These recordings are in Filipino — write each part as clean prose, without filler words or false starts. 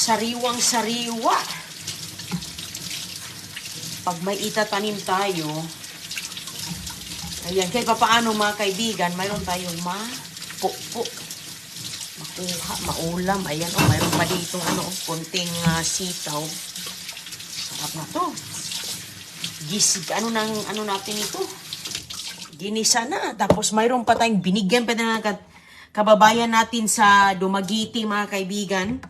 sariwang-sariwa. Pag may itatanim tayo, ayan, kahit papaano mga kaibigan, mayroon tayong mapupo. Makuha, maulam. Ayan, mayroon pa dito, konting sitaw. Sarap na to. Ano natin ito? Ginisa na. Tapos mayroon pa tayong binigyan pa na kababayan natin sa Dumaguete, mga kaibigan.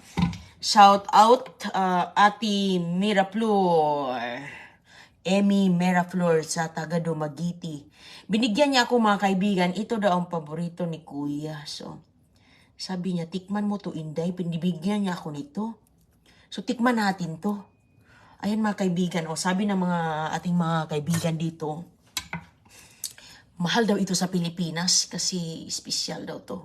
Shout out, Ate Miraflor. Emmy Miraflor sa taga Dumaguete. Binigyan niya ako, mga kaibigan. Ito daw ang paborito ni Kuya. So, sabi niya, tikman mo to, Inday. Binibigyan niya ako nito. So, tikman natin to. Ayan, mga kaibigan. Sabi ng ating mga kaibigan dito, mahal daw ito sa Pilipinas kasi special daw to.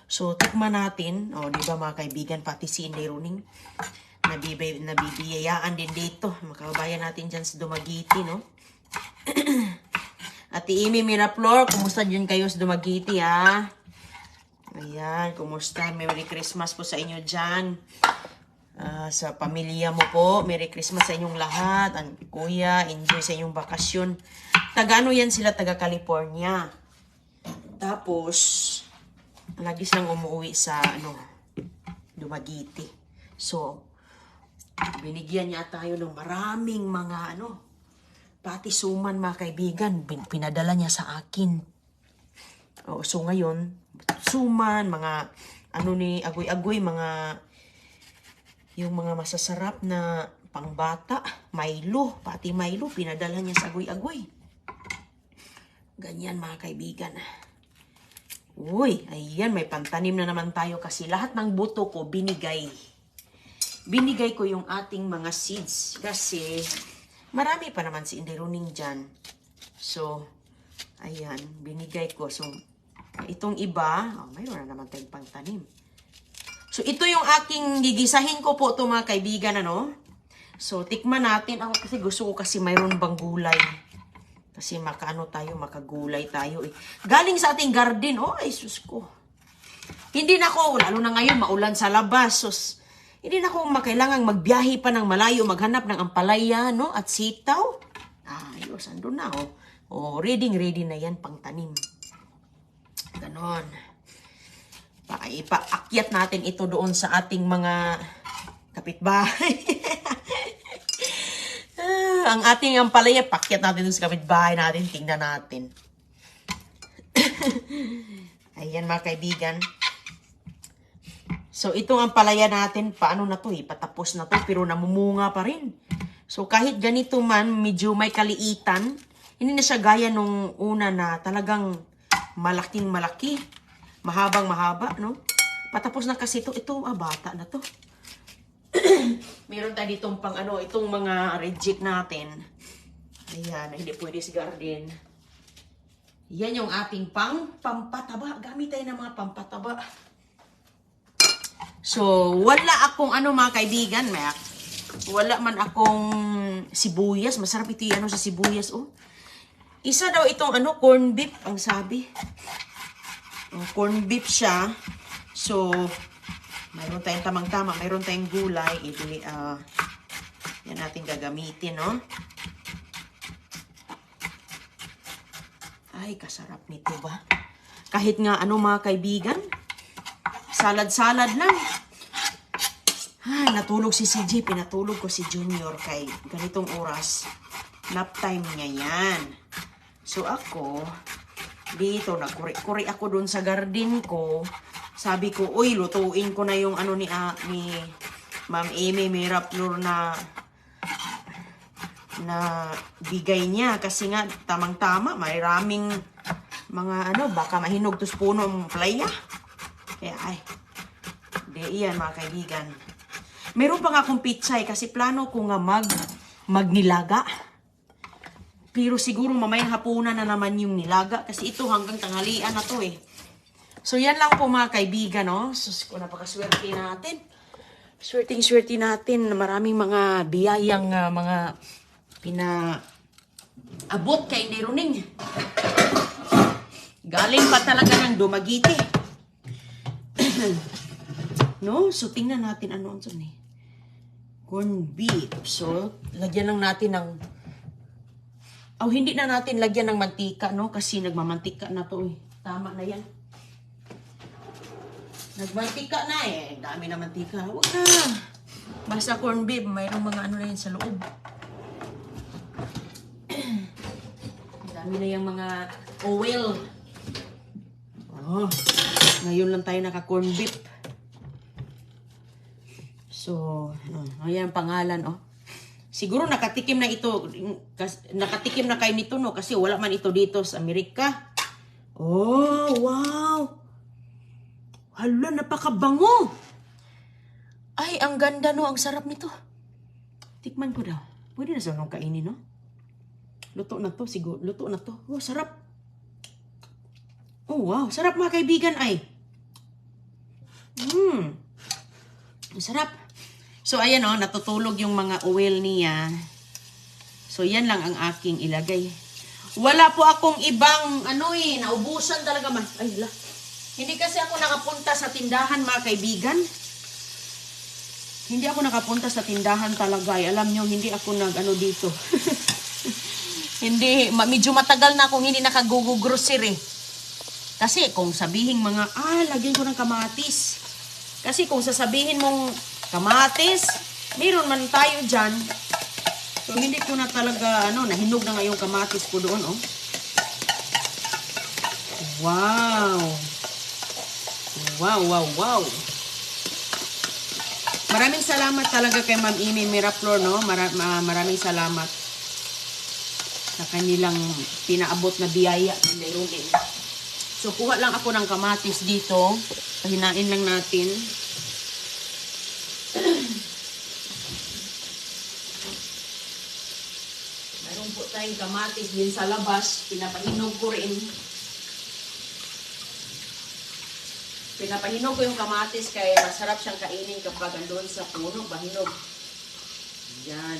So, tikman natin. Di ba, mga kaibigan, pati si Inday Runing. Nabibiyayaan din dito. Makabayan natin dyan sa Dumaguete, no? Ate Amy Miraflor, kumusta dyan kayo sa Dumaguete, ha? Ayan, kumusta? Merry Christmas po sa inyo dyan. Sa pamilya mo po, Merry Christmas sa inyong lahat. Kuya, enjoy sa inyong bakasyon. Taga-ano yan sila, taga California. Tapos, lagi silang umuwi sa, Dumaguete. So, binigyan niya tayo ng maraming mga pati suman, mga kaibigan, pinadala niya sa akin. So ngayon, suman, mga ni agoy-agoy, yung mga masasarap na pangbata, Milo, pati Milo, pinadala niya sa agoy-agoy. Ganyan, mga kaibigan. Uy, ayan, may pantanim na naman tayo kasi lahat ng buto ko binigay. Binigay ko yung ating mga seeds kasi marami pa naman si Inday Runing dyan. So, ayan, binigay ko. So, itong iba, mayroon na naman tayong pangtanim. So, ito yung aking gigisahin ko po ito, mga kaibigan, So, tikman natin. Ako kasi gusto ko kasi mayroon bang gulay. Kasi makagulay tayo eh. Galing sa ating garden, ay sus ko. Hindi na ako, lalo na ngayon, maulan sa labas. Sus, hindi na ako makailangang magbiyahe pa ng malayo, maghanap ng ampalaya, at sitaw. Ayos, andun na, ready na yan, pang tanim. Ganon. Ipaakyat natin ito doon sa ating mga kapitbahay. Ang ating ampalaya, pakyat natin doon sa kapitbahay natin, tingnan natin. Ayan, mga kaibigan. So, itong ampalaya natin, paano na to patapos na to, pero namumunga pa rin. So, kahit ganito man, medyo may kaliitan, hindi na siya gaya nung una na talagang malaking malaki, mahabang mahaba, no? Patapos na kasi ito, bata na to. Meron tayo ditong itong mga reject natin. Ayan, hindi pwede sa garden. Yan yung ating pampataba. Gamit tayo ng mga pampataba. So, wala akong mga kaibigan, wala man akong sibuyas. Masarap ito sa sibuyas, Isa daw itong corn beef, ang sabi. Corn beef siya. So, mayroon tayong tamang-tama, mayroon tayong gulay. Yan natin gagamitin, Ay, kasarap nito ba? Kahit nga mga kaibigan, salad-salad lang. Ay, natulog si CJ. Pinatulog ko si Junior kay ganitong oras. Nap time niya yan. So ako, dito, nagkuri-kuri ako dun sa garden ko. Sabi ko, uy, lutuin ko na yung ni Ma'am Amy Miraflor na bigay niya. Kasi nga, tamang-tama, maraming mga baka mahinog tos puno ang playa. Kaya iyan, mga kaibigan. Meron pa nga akong pitsay kasi plano ko nga magnilaga. Pero siguro mamayang hapunan na naman yung nilaga kasi ito hanggang tanghalian na to So yan lang po, mga kaibigan, Sus ko, napakaswerte natin. Swerte natin na maraming mga biyayang mga pinaabot kay Inday Runing. Galing pa talaga ng Dumaguete. No? So, tingnan natin ano corned beef. So, lagyan lang natin ng... hindi na natin lagyan ng mantika, no? Kasi nagmamantika na to eh. Tama na yan. Nagmantika na eh. Dami na mantika. Huwag na. Basta corned beef, mayroong mga ano na yan sa loob. Dami na yung mga oil. Ngayon lang tayo naka-corned beef. So, ayan pangalan, Siguro nakatikim na ito, nakatikim na kayo nito, no? Kasi wala man ito dito sa Amerika. Oh, wow! Hala, napakabango! Ay, ang ganda, no? Ang sarap nito. Tikman ko daw. Pwede na sa nung kainin, no? Luto na to, siguro. Luto na to. Oh, sarap. Oh, wow. Sarap, mga kaibigan, ay. Ang sarap. So, ayan natutulog yung mga oil niya. So, yan lang ang aking ilagay. Wala po akong ibang, naubusan talaga man. Ay, hala. Hindi kasi ako nakapunta sa tindahan, mga kaibigan. Hindi ako nakapunta sa tindahan talaga. Alam nyo, hindi ako dito. Hindi, medyo matagal na akong hindi nakagugu-grocery. Kasi kung sabihin lagyan ko ng kamatis. Kasi kung sasabihin mong kamatis, meron man tayo dyan. So, hindi ko na talaga, nahinog na nga yung kamatis ko doon, Wow! Wow, wow, wow! Maraming salamat talaga kay Ma'am Amy Miraflor, no? Maraming salamat sa kanilang pinaabot na biyaya. So, kuha lang ako ng kamatis dito. Pahinain lang natin. Mayroon po tayong kamatis din sa labas. Pinapahinog ko rin. Pinapahinog ko yung kamatis kaya masarap siyang kainin kapag andun sa puno. Bahinog. Yan.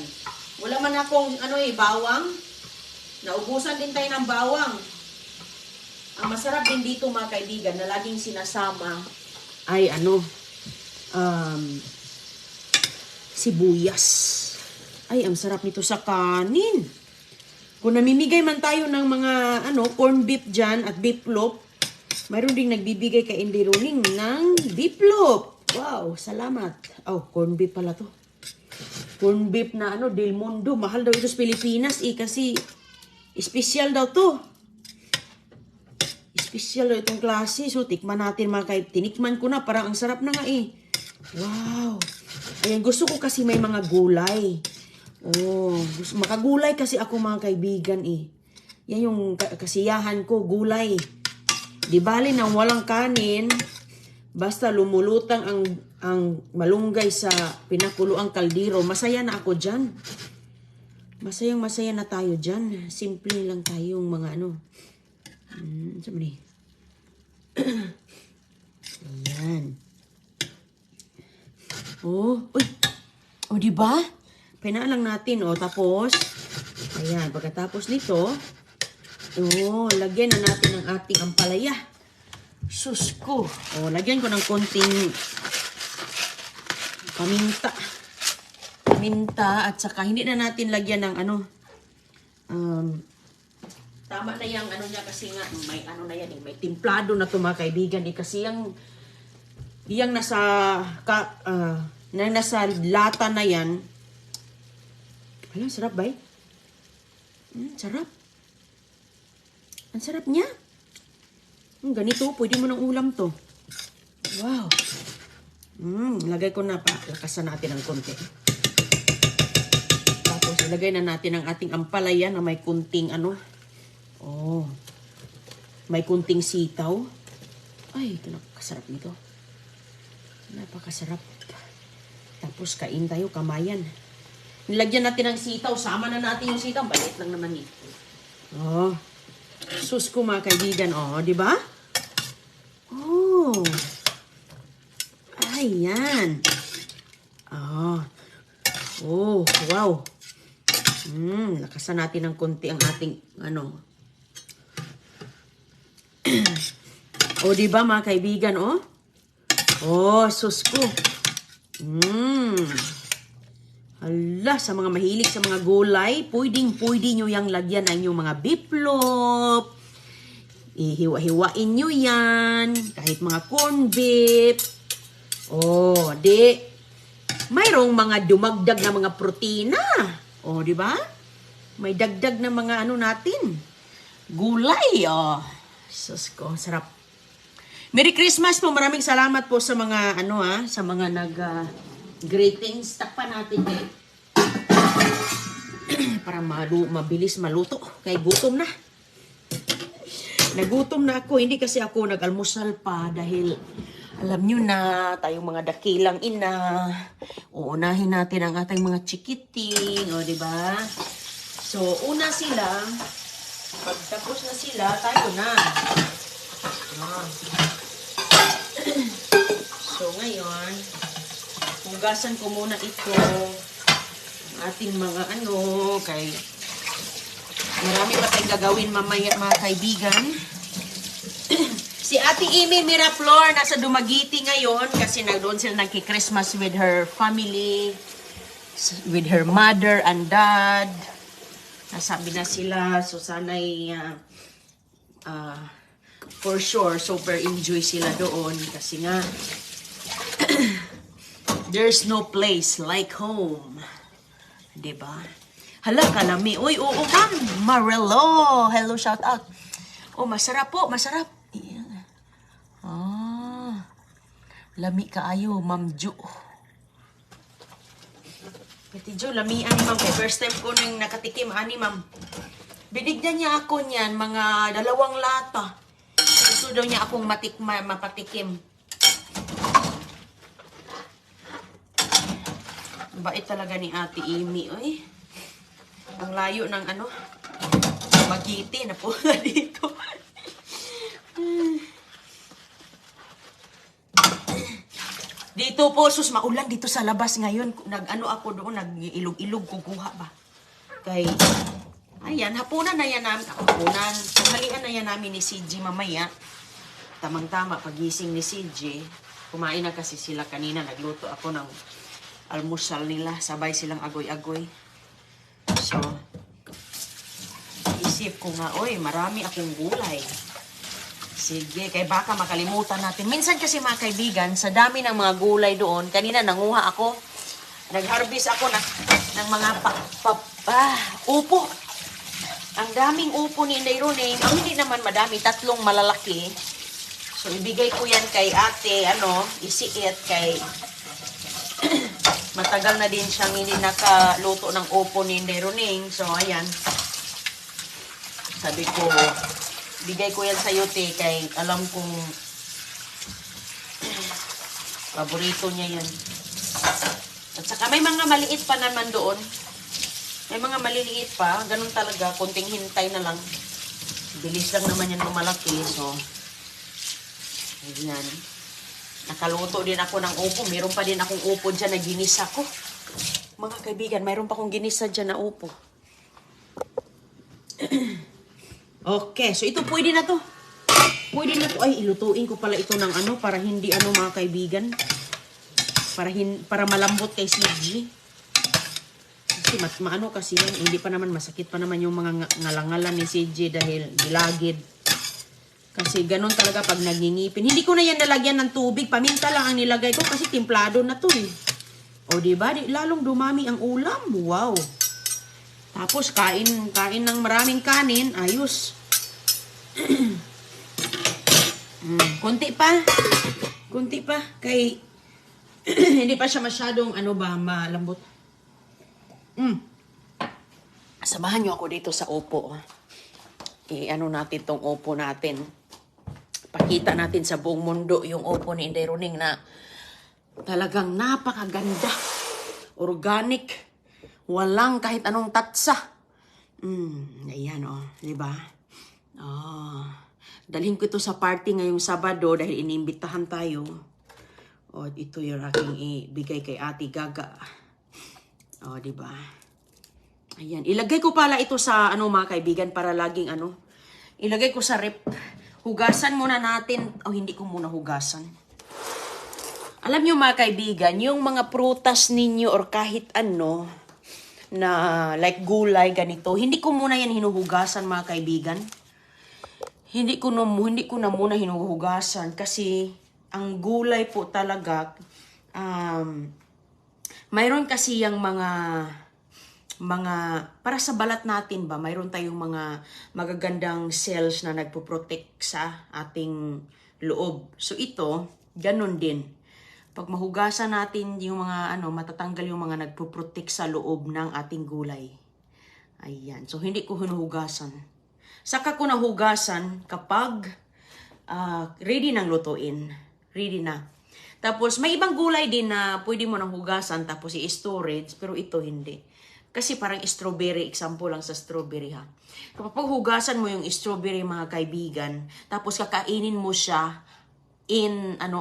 Wala man akong bawang. Naubusan din tayo ng bawang. Ang masarap din dito, mga kaibigan, na laging sinasama ay sibuyas. Ay, ang sarap nito sa kanin. Kung namimigay man tayo ng mga corned beef dyan at beef loaf, mayroon ding nagbibigay kay Indy Roning ng beef loaf. Wow, salamat. Corned beef pala to. Corned beef na Del Mundo. Mahal daw ito sa Pilipinas kasi special daw to. Special daw itong klase. So, tikman natin mga kaibigan. Tinikman ko na. Parang ang sarap na nga eh. Wow. Ayan, gusto ko kasi may mga gulay. Makagulay kasi ako mga kaibigan eh. Yan yung kasiyahan ko, gulay. Di bali nang walang kanin, basta lumulutang ang malunggay sa pinakuluang kaldero. Masaya na ako dyan. Masaya na tayo dyan. Simple lang tayong mga sabi ni. Ayan. Diba? Painaan lang natin, tapos, ayan, pagkatapos nito, lagyan na natin ang ating ampalaya. Sus ko. Lagyan ko ng konting paminta. Paminta, at saka, hindi na natin lagyan ng tama na yung niya kasi nga, may na yan, may timplado na to mga kaibigan. Kasi yung nasa lata na yan, sarap ba? Sarap. Ang sarap niya. Ganito, pwede mo ng ulam to. Wow. Lagay ko na pa. Lakasan natin ng konti. Tapos, ilagay na natin ang ating ampalaya na may kunting may kunting sitaw. Ay, napakasarap nito. Napakasarap. Tapos, kain tayo, kamayan. Nilagyan natin ng sitaw. Sama na natin yung sitaw. Balit lang naman eh. Sus ko mga kaibigan. Di ba? Ayan. Wow. Lakasan natin ng konti ang ating di ba mga kaibigan, sus ko. Hala, sa mga mahilig sa mga gulay, pwede nyo yang lagyan ng inyong mga biplop. Ihiwa-hiwain nyo yan. Kahit mga corn beef. Oh, di. Mayroong mga dumagdag na mga protina. Oh, di ba? May dagdag na mga ano natin. Gulay. Oh, sus ko, sarap. Merry Christmas po. Maraming salamat po sa mga sa mga greetings. Takpan natin para mabilis maluto. Kay gutom na. Nagutom na ako. Hindi kasi ako nag-almusal pa dahil alam nyo na, tayong mga dakilang ina. Uunahin natin ang ating mga chikiting. O, diba? So, una sila. Pagtapos na sila, tayo na. So, ngayon, hugasan ko muna ito. Ang ating mga kay marami pa tayong gagawin mamaya mga kaibigan. Si Ate Amy Miraflor nasa Dumaguete ngayon kasi nagdoon sila nagki-Christmas with her family, with her mother and dad. Nasabi na sila, so sana'y for sure super enjoy sila doon kasi nga there's no place like home. Diba? Hala, kalami. Uy, oo, ma'am. Marelo. Hello, shout out. Oh, masarap po. Masarap. Lami kaayo, Ma'am Ju. Pati Jo, lamian ni Ma'am. First time ko nang nakatikim, Ma'am. Binigyan niya ako niyan, mga 2 lata. Gusto daw niya akong mapatikim. Bait talaga ni Ate Amy, oy. Ang layo ng Magiti na po dito. Dito po, sus, maulan dito sa labas ngayon. Ako doon, nag-ilog-ilog, kukuha ba? Kay, ayan, hapunan na yan namin. Hapunan. Tanghalian na yan namin ni CJ mamaya. Tamang-tama, pagising ni CJ. Kumain na kasi sila kanina. Nagluto ako ng almusal nila. Sabay silang agoy-agoy. So, isip ko nga, oy, marami akong gulay. Sige, kay baka makalimutan natin. Minsan kasi mga kaibigan, sa dami ng mga gulay doon, kanina nanguha ako, nag-harvest ako ng mga upo. Ang daming upo ni Inday Roning. Hindi naman madami, 3 malalaki. So, ibigay ko yan kay ate, isiit kay matagal na din siyang hindi nakaluto ng upo ni Inday Roning. So, ayan. Sabi ko, bigay ko yan sa te kay alam kong paborito niya yan. At saka may mga maliit pa naman doon. May mga maliliit pa. Ganun talaga. Konting hintay na lang. Bilis lang naman yan lumalaki. So, ayan. Nakaluto din ako ng upo. Meron pa din akong upo dyan na ginisa ko. Mga kaibigan, mayroon pa akong ginisa dyan na upo. Okay, so ito pwede na to. Pwede na to. Ay, ilutuin ko pala ito ng para hindi mga kaibigan. Para malambot kay CG. Kasi kasi yan. Hindi pa naman masakit pa naman yung mga ngalangalan ni CG dahil gilagid. Kasi ganun talaga pag nagingipin. Hindi ko na yan nalagyan ng tubig. Paminta lang ang nilagay ko kasi timplado na to eh. O diba? Lalong dumami ang ulam. Wow. Tapos kain ng maraming kanin. Ayos. Kunti pa. Kay hindi pa siya masyadong malambot. Samahan niyo ako dito sa upo. Natin tong upo natin. Pakita natin sa buong mundo yung upo ni Inday Roning na talagang napakaganda. Organic. Walang kahit anong tatsa. Ayan diba? Dalhin ko ito sa party ngayong Sabado dahil inimbitahan tayo. Ito yung aking ibigay kay Ate Gaga. Diba? Ayan. Ilagay ko pala ito sa mga kaibigan para laging ilagay ko sa rep. Hugasan muna natin. Hindi ko muna hugasan. Alam nyo mga kaibigan, yung mga prutas ninyo or kahit ano, na like gulay, ganito, hindi ko muna yan hinuhugasan mga kaibigan. Hindi ko na muna hinuhugasan kasi ang gulay po talaga, mayroon kasi yung para sa balat natin ba, mayroon tayong mga magagandang cells na nagpo-protect sa ating loob. So ito, ganun din. Pag mahugasan natin yung mga matatanggal yung mga nagpo-protect sa loob ng ating gulay. Ayan. So hindi ko hinuhugasan. Saka ko nahugasan kapag ready nang lutuin. Ready na. Tapos may ibang gulay din na pwede mo nang hugasan tapos i-storage, pero ito hindi. Kasi parang strawberry, example lang sa strawberry ha. Kapag hugasan mo yung strawberry mga kaibigan, tapos kakainin mo siya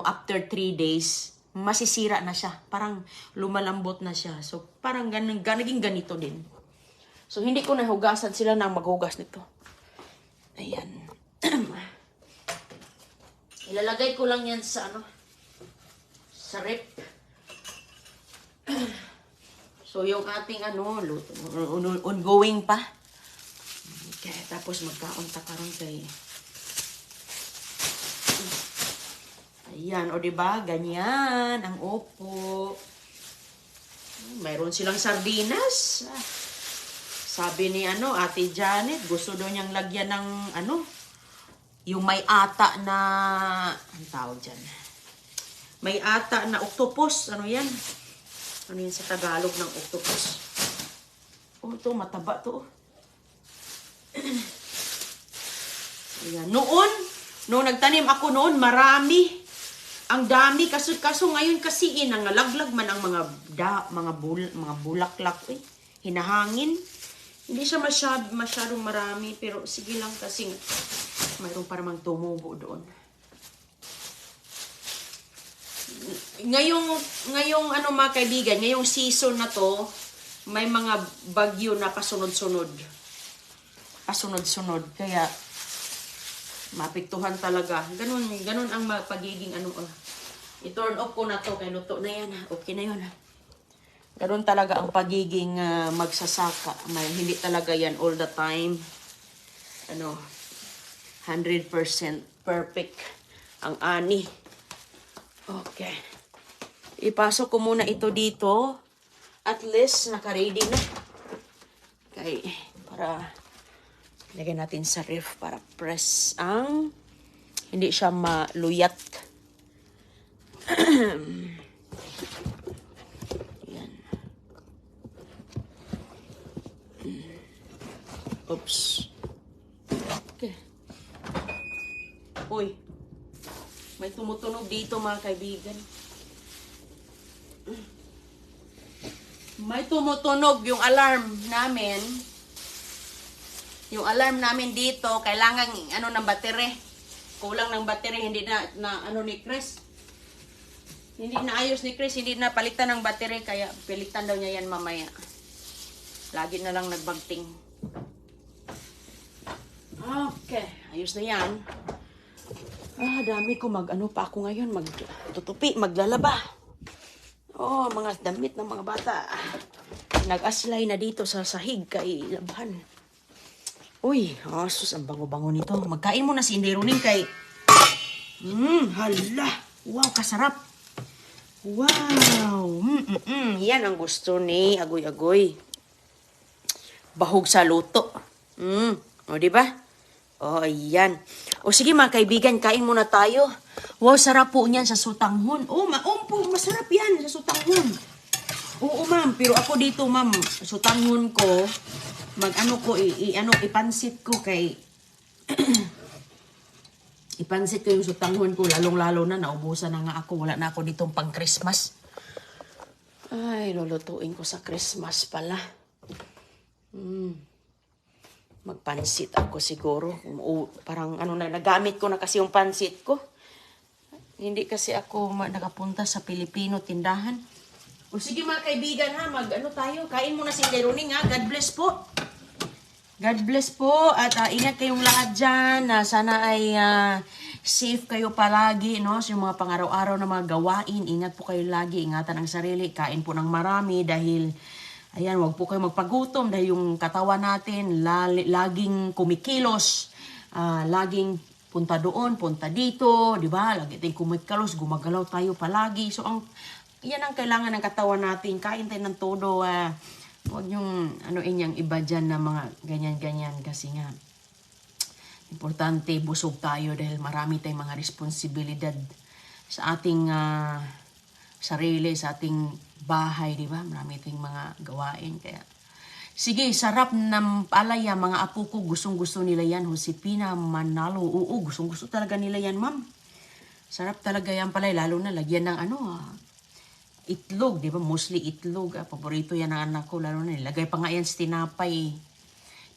after 3 days, masisira na siya. Parang lumalambot na siya. So parang naging ganito din. So hindi ko nahugasan, sila nang maghugas nito. Ayan. Ilalagay ko lang yan sa sa rep. So, yung ating ongoing pa. Okay, tapos magkaunta karon kay. Ayan, o diba? Ganyan, ang opo. Mayroon silang sardinas. Sabi ni Ate Janet, gusto daw niyang lagyan ng yung may ata na, ang tawag dyan? May ata na octopus. Ano yan? Ano yan sa Tagalog ng octopus? Oh, ito, mataba to. Ayan. Noong nagtanim ako noon, marami. Ang dami. Kaso ngayon kasi nangalaglag man ang mga bulaklak. Hinahangin. Hindi siya masyadong marami. Pero sige lang kasi mayroon pa namang tumubo doon. Ngayong mga kaibigan, ngayong season na to, may mga bagyo na pasunod-sunod. Kaya mapiktuhan talaga. Ganun ang pagiging i-turn off ko na to, kay luto na yan. Okay na yun. Ganun talaga ang pagiging magsasaka. Hindi talaga yan all the time. 100% perfect ang ani. Okay. Ipasok ko muna ito dito. At least, naka-ready na. Okay. Para lagyan natin sa ref para press hindi siya maluyat. Yan. Oops. Okay. Uy. May tumutunog dito mga kaibigan. May tumutunog yung alarm namin. Yung alarm namin dito, kailangan ng battery. Kulang ng battery, hindi na ni Chris. Hindi na ayos ni Chris, hindi na palitan ng battery, kaya pilitan daw niya yan mamaya. Lagi na lang nagbagting. Okay, ayos na yan. Dami ko pa ako ngayon, magtutupi, maglalaba. Mga damit ng mga bata. Nag-aslay na dito sa sahig kay labahan. Uy, sus, ang bango-bango nito. Magkain mo na si Inday Runing kay. Hala. Wow, kasarap. Wow. Yan ang gusto ni Agoy-Agoy. Bahog sa luto. Diba? Ayan. Sige mga kaibigan, kain muna tayo. Wow, sarap po niyan sa sutanghon. Masarap yan sa sutanghon. Oo, ma'am. Pero ako dito, ma'am, sutanghon ko, ipansit ko kay ipansit ko yung sutanghon ko, lalong-lalo na naubusan na nga ako. Wala na ako ditong pang Christmas. Ay, lulutuin ko sa Christmas pala. Magpansit ako siguro. Parang nagamit ko na kasi yung pansit ko. Hindi kasi ako nakapunta sa Pilipino tindahan. Sige mga kaibigan ha, tayo. Kain muna si Inday Runing ha. God bless po. God bless po. At ingat kayong lahat dyan. Sana ay Safe kayo palagi, no? Sa mga pang-araw-araw na mga gawain, ingat po kayo lagi, ingatan ang sarili, kain po ng marami dahil, ayan, wag po kayo magpagutom dahil yung katawan natin laging kumikilos, laging punta doon, punta dito, di ba? Lagi tayong kumikilos, gumagalaw tayo palagi. So, yan ang kailangan ng katawan natin, kain tayo ng todo, huwag yung yung iba dyan na mga ganyan-ganyan kasi nga, importante, busog tayo dahil marami tayong mga responsibilidad sa ating sarili, sa ating bahay, di ba? Marami tayong mga gawain. Kaya, sige, sarap ng palaya. Mga apo ko, gustong-gusto nila yan. Josepina Manalo. Oo, gustong-gusto talaga nila yan, ma'am. Sarap talaga yan palaya. Lalo na lagyan ng itlog, di ba? Mostly itlog. Paborito yan ng anak ko. Lalo na nilagay pa nga yan sa tinapay.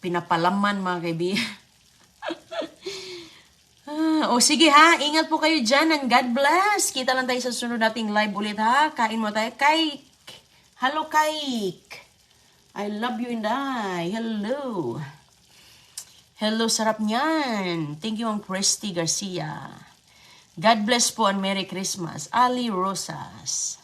Pinapalaman, mga kaibigan. O sige ha, ingat po kayo dyan and God bless. Kita lang tayo sa sunod nating live ulit ha. Kain mo tayo. Kaik! Hello, Kaik! I love you and I. Hello! Hello, sarap niyan. Thank you, Ma'am Christy Garcia. God bless po and Merry Christmas. Ali Rosas.